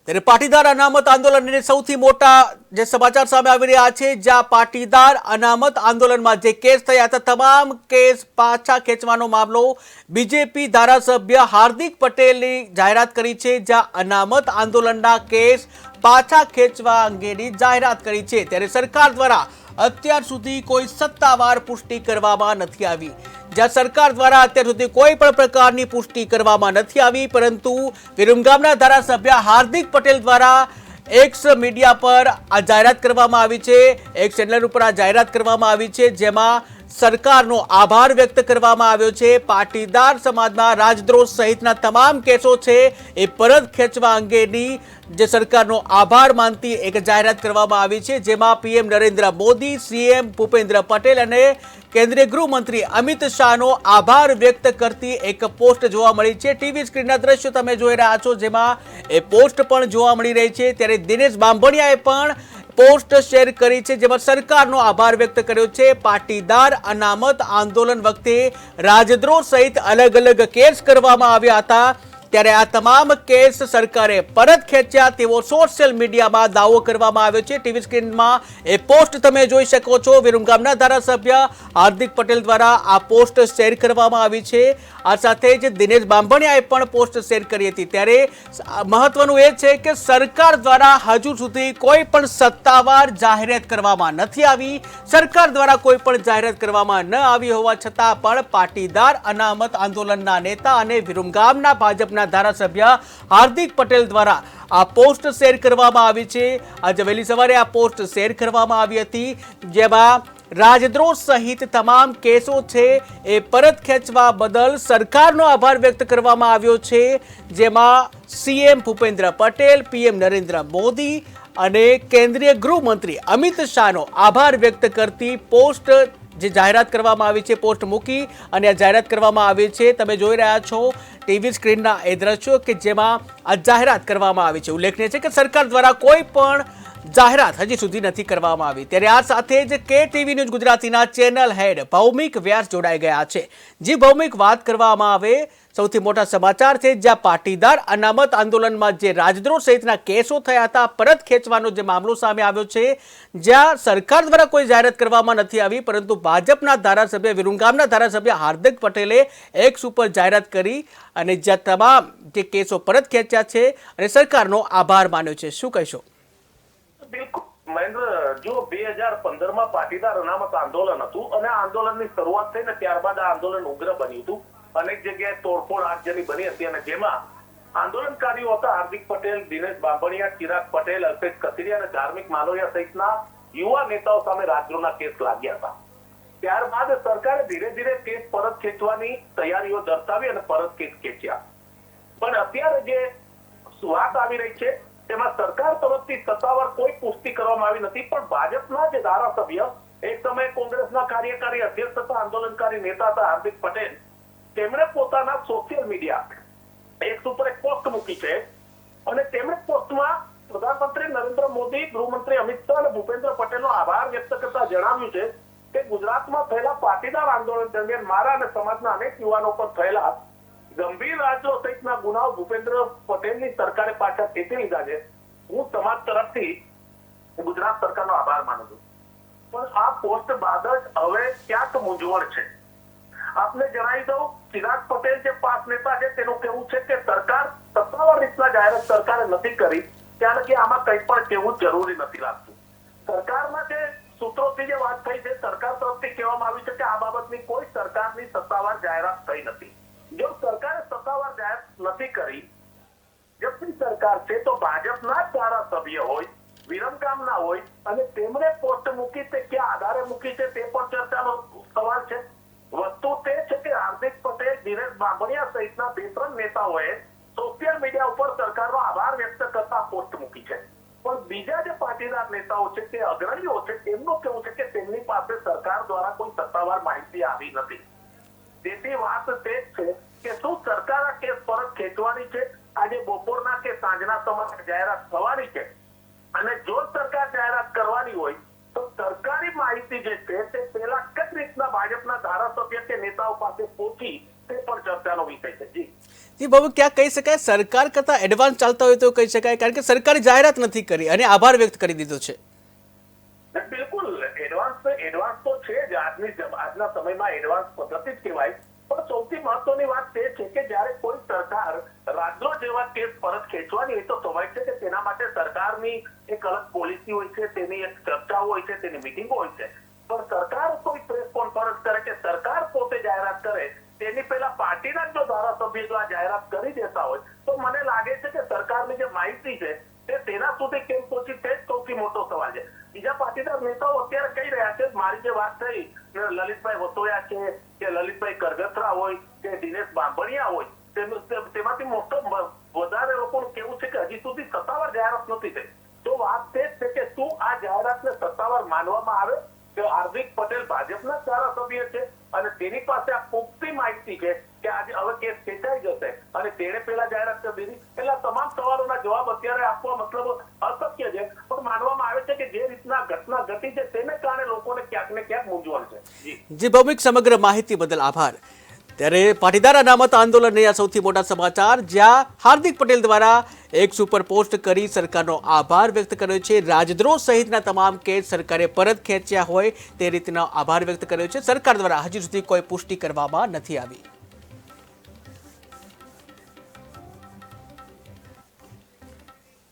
ત્યારે પાટીદાર અનામત આંદોલનને સૌથી મોટા જે સમાચાર સામે આવી રહ્યા છે, જ્યાં પાટીદાર અનામત આંદોલનમાં જે કેસ થયા હતા તમામ કેસ પાછા ખેંચવાનો મામલો બીજેપી ધારાસભ્ય હાર્દિક પટેલની જાહેરાત કરી છે, જ્યાં અનામત આંદોલનના કેસ પાછા ખેંચવા અંગેની જાહેરાત કરી છે। ત્યારે સરકાર દ્વારા અત્યાર સુધી કોઈ સત્તાવાર પુષ્ટિ કરવામાં નથી આવી, જ્યાં સરકાર દ્વારા અત્યાર સુધી કોઈ પણ પ્રકારની પુષ્ટિ કરવામાં નથી આવી, પરંતુ વિરમગામના ધારાસભ્ય હાર્દિક પટેલ દ્વારા એક્સ મીડિયા પર આ જાહેરાત કરવામાં આવી છે, એક ચેનલ ઉપર આ જાહેરાત કરવામાં આવી છે, જેમાં સરકારનો આભાર વ્યક્ત કરવામાં આવ્યો છે। પાટીદાર સમાજના રાજદ્રોહ સહિતના તમામ કેસો છે એ પરત ખેંચવા અંગેની જે સરકારનો આભાર માનતી એક જાહેરાત કરવામાં આવી છે, જેમાં પીએમ નરેન્દ્ર મોદી, સીએમ ભૂપેન્દ્ર પટેલ અને કેન્દ્રીય ગૃહમંત્રી અમિત શાહનો આભાર વ્યક્ત કરતી એક પોસ્ટ જોવા મળી છે। ટીવી સ્ક્રીનના દ્રશ્યો તમે જોઈ રહ્યા છો, જેમાં એ પોસ્ટ પણ જોવા મળી રહી છે। ત્યારે દિનેશ બાંભણિયાએ પણ પોસ્ટ શેર કરી છે, જેમાં સરકારનો આભાર વ્યક્ત કર્યો છે। પાટીદાર અનામત આંદોલન વખતે રાજદ્રોહ સહિત અલગ અલગ કેસ કરવામાં આવ્યા હતા, ત્યારે આ તમામ કેસ સરકારે પરત ખેંચ્યા તેવો સોશિયલ મીડિયામાં દાવો કરવામાં આવ્યો છે। ટીવી સ્ક્રીનમાં એ પોસ્ટ તમે જોઈ શકો છો, વિરમગામના ધારાસભ્ય હાર્દિક પટેલ દ્વારા આ પોસ્ટ શેર કરવામાં આવી છે। આ સાથે જ દિનેશ બાંભણિયાએ પણ પોસ્ટ શેર કરી હતી। ત્યારે મહત્વનું એ છે કે સરકાર દ્વારા હજુ સુધી કોઈ પણ સત્તાવાર જાહેરાત કરવામાં નથી આવી, સરકાર દ્વારા કોઈ પણ જાહેરાત કરવામાં ન આવી હોવા છતાં પણ પાટીદાર અનામત આંદોલનના નેતા અને વિરમગામના ભાજપના ધારાસભ્ય હાર્દિક પટેલ દ્વારા આ પોસ્ટ શેર કરવામાં આવી છે। આજે વહેલી સવારે આ પોસ્ટ શેર કરવામાં આવી હતી, જેમાં રાજદ્રોહ સહિત તમામ કેસો છે એ પરત ખેંચવા બદલ સરકારનો આભાર વ્યક્ત કરવામાં આવ્યો છે, જેમાં સીએમ ભૂપેન્દ્ર પટેલ, પીએમ નરેન્દ્ર મોદી અને કેન્દ્રીય ગૃહમંત્રી અમિત શાહનો આભાર વ્યક્ત કરતી પોસ્ટ જે જાહેરાત કરવામાં આવી છે, પોસ્ટ મૂકી અને આ જાહેરાત કરવામાં આવી છે। તમે જોઈ રહ્યા છો ટીવી સ્ક્રીનના એ દ્રશ્યો કે જેમાં આ જાહેરાત કરવામાં આવી છે। ઉલ્લેખનીય છે કે સરકાર દ્વારા કોઈ પણ જાહેરાત હજી સુધી નથી કરવામાં આવી। ત્યારે આ સાથે જ કે ટીવી ન્યૂઝ ગુજરાતીના ચેનલ હેડ ભૌમિક વ્યાસ જોડાઈ ગયા છે। જે ભૌમિક, વાત કરવામાં આવે સૌથી મોટા સમાચાર છે, જ્યાં પાટીદાર અનામત આંદોલનમાં જે રાજદ્રોહ સહિતના કેસો થયા હતા પરત ખેંચવાનો જે મામલો સામે આવ્યો છે, જ્યાં સરકાર દ્વારા કોઈ જાહેરાત કરવામાં નથી આવી, પરંતુ ભાજપના ધારાસભ્ય, વિરમગામના ધારાસભ્ય હાર્દિક પટેલે એક્સ ઉપર જાહેરાત કરી અને જ્યાં તમામ જે કેસો પરત ખેંચ્યા છે અને સરકારનો આભાર માન્યો છે। શું કહેશો? બિલકુલ મહેન્દ્ર, જો 2015માં પાટીદાર અનામત આંદોલન હતું અને આ આંદોલનની શરૂઆત થઈ ને ત્યારબાદ આ આંદોલન ઉગ્ર બન્યું હતું, અનેક જગ્યાએ તોડફોડ આગજની બની હતી અને જેમાં આંદોલનકારીઓ હતા હાર્દિક પટેલ, દિનેશ બાંભણિયા, ચિરાગ પટેલ, અલ્પેશ કથિરિયા અને ધાર્મિક માલવિયા સહિતના યુવા નેતાઓ સામે રાજદ્રોહના કેસ લાગ્યા હતા। ત્યારબાદ સરકારે ધીરે ધીરે કેસ પરત ખેંચવાની તૈયારીઓ દર્શાવી અને પરત કેસ ખેંચ્યા, પણ અત્યારે જે વાત આવી રહી છે તેમાં સરકાર તરફથી સત્તાવાર કોઈ પુષ્ટિ કરવામાં આવી નથી, પણ ભાજપના જે ધારાસભ્ય, એક સમયે કોંગ્રેસના કાર્યકારી અધ્યક્ષ તથા આંદોલનકારી નેતા હતા હાર્દિક પટેલ, તેમણે પોતાના સોશિયલ મીડિયા એક્સ ઉપર એક પોસ્ટ મૂકી છે અને તેમણે પોસ્ટમાં પ્રધાનમંત્રી નરેન્દ્ર મોદી, ગૃહમંત્રી અમિત શાહ અને ભૂપેન્દ્ર પટેલનો આભાર વ્યક્ત કરતા જણાવ્યું છે કે ગુજરાતમાં થયેલા પાટીદાર આંદોલન દરમિયાન મારા અને સમાજના અનેક યુવાનો પર થયેલા ગંભીર રાજદ્રોહ સહિતના ગુનાઓ ભૂપેન્દ્ર પટેલની સરકારે પાછા ખેંચી લીધા છે। હું સમાજ તરફથી ગુજરાત સરકારનો આભાર માનું છું, પણ આ પોસ્ટ બાદ જ હવે ક્યાંક મૂંઝવણ છે। આપને જણાવી દઉં, ચિરાગ પટેલ જે પાસ નેતા છે તેનું કહેવું છે કે સરકાર સત્તાવાર રીતના જાહેરાત સરકારે નથી કરી, ત્યારે કે આમાં કંઈ પણ કહેવું જરૂરી નથી લાગતું। સરકારના જે સૂત્રોથી જે વાત થઈ છે, સરકાર તરફથી કહેવામાં આવ્યું છે કે આ બાબતની કોઈ સરકારની સત્તાવાર જાહેરાત થઈ નથી। જો સરકારે સત્તાવાર જાહેરાત નથી કરી, ભાજપની સરકાર છે તો ભાજપના જ ધારાસભ્ય હોય, વિરમગામના હોય અને તેમણે પોસ્ટ મૂકી તે ક્યાં આધારે મૂકી છે તે પણ ચર્ચાનો સવાલ છે। વસ્તુ તે છે કે હાર્દિક પટેલ, દિનેશ બાંભણિયા સહિતના 2-3 નેતાઓએ સોશિયલ મીડિયા ઉપર સરકારનો આભાર વ્યક્ત કરતા પોસ્ટ મૂકી છે, પણ બીજા જે પાટીદાર નેતાઓ છે, તે અગ્રણીઓ છે, તેમનું કહેવું છે કે તેમની પાસે સરકાર દ્વારા કોઈ સત્તાવાર માહિતી આવી નથી। તેથી વાત તે છે કે શું સરકાર આ કેસ પરત ખેંચવાની છે, આજે બપોરના કે સાંજના સમયે જાહેરાત થવાની છે, અને જો સરકાર જાહેરાત કરવાની હોય તો સરકારી માહિતી જે છે તે પહેલા કઈ રીતના ભાજપના ધારાસભ્ય કે નેતાઓ પાસે પહોંચી તે પણ ચર્ચાનો વિષય છે. જી જી બાબુ, ક્યાં કહી શકાય સરકાર કરતા એડવાન્સ ચાલતા હોય તો કહી શકાય, કારણ કે સરકારે જાહેરાત નથી કરી અને આભાર વ્યક્ત કરી દીધો છે. બિલકુલ એડવાન્સ તો છે જ. આજના સમયમાં એડવાન્સ પદ્ધતિ જ કહેવાય. પણ સૌથી મહત્વની વાત તે છે કે જ્યારે કોઈ સરકાર રાજ્યો જેવા કેસ પરત ખેંચવાની હોય તો સ્વાભાવિક છે કે તેના માટે સરકારની એક અલગ પોલિસી હોય છે, તેની એક ચર્ચાઓ હોય છે, તેની મિટિંગો હોય છે. પણ સરકાર કોઈ પ્રેસ કોન્ફરન્સ કરે કે સરકાર પોતે જાહેરાત કરે તેની પહેલા પાર્ટીના જો ધારાસભ્ય જો આ જાહેરાત કરી દેતા હોય તો મને લાગે છે કે સરકારની જે માહિતી છે તે તેના સુધી કેમ પહોંચી તે જ સૌથી મોટો સવાલ છે. બીજા પાટીદાર નેતાઓ અત્યારે કહી રહ્યા છે, મારી જે વાત થઈ લલિતભાઈ વસોયા છે કે લલિતભાઈ કરગથરા હોય કે દિનેશ બાંભણિયા હોય, તેમાંથી મોટો વધારે લોકોનું કેવું છે કે હજી સુધી સત્તાવાર જાહેરાત નથી થઈ. તો વાત તે જ છે કે શું આ જાહેરાતને સત્તાવાર માનવામાં આવે કે હાર્દિક પટેલ ભાજપના ધારાસભ્ય છે અને તેની પાસે આ પુખ્તી માહિતી છે કે આજે હવે કેસ ખેંચાઈ જશે અને તેણે પેલા જાહેરાત કરી દીધી. એટલે તમામ સવાલોના જવાબ અત્યારે આપવા મતલબ અશક્ય છે. પણ માનવામાં આવે છે કે જે રીતના ઘટના ઘટી છે તેને કારણે લોકોને ક્યાંક ને ક્યાંક મૂંઝવણ છે. જી બાબુ, સમગ્ર માહિતી બદલ આભાર. ત્યારે પાટીદાર અનામત આંદોલનના આ સૌથી મોટા સમાચાર, જ્યાં હાર્દિક પટેલ દ્વારા એક સુપર પોસ્ટ કરી સરકારનો આભાર વ્યક્ત કર્યો છે. રાજદ્રોહ સહિતના તમામ કેસ સરકારે પરત ખેંચ્યા હોય તે રીતના આભાર વ્યક્ત કર્યો છે. સરકાર દ્વારા હજી સુધી કોઈ પુષ્ટિ કરવામાં નથી આવી.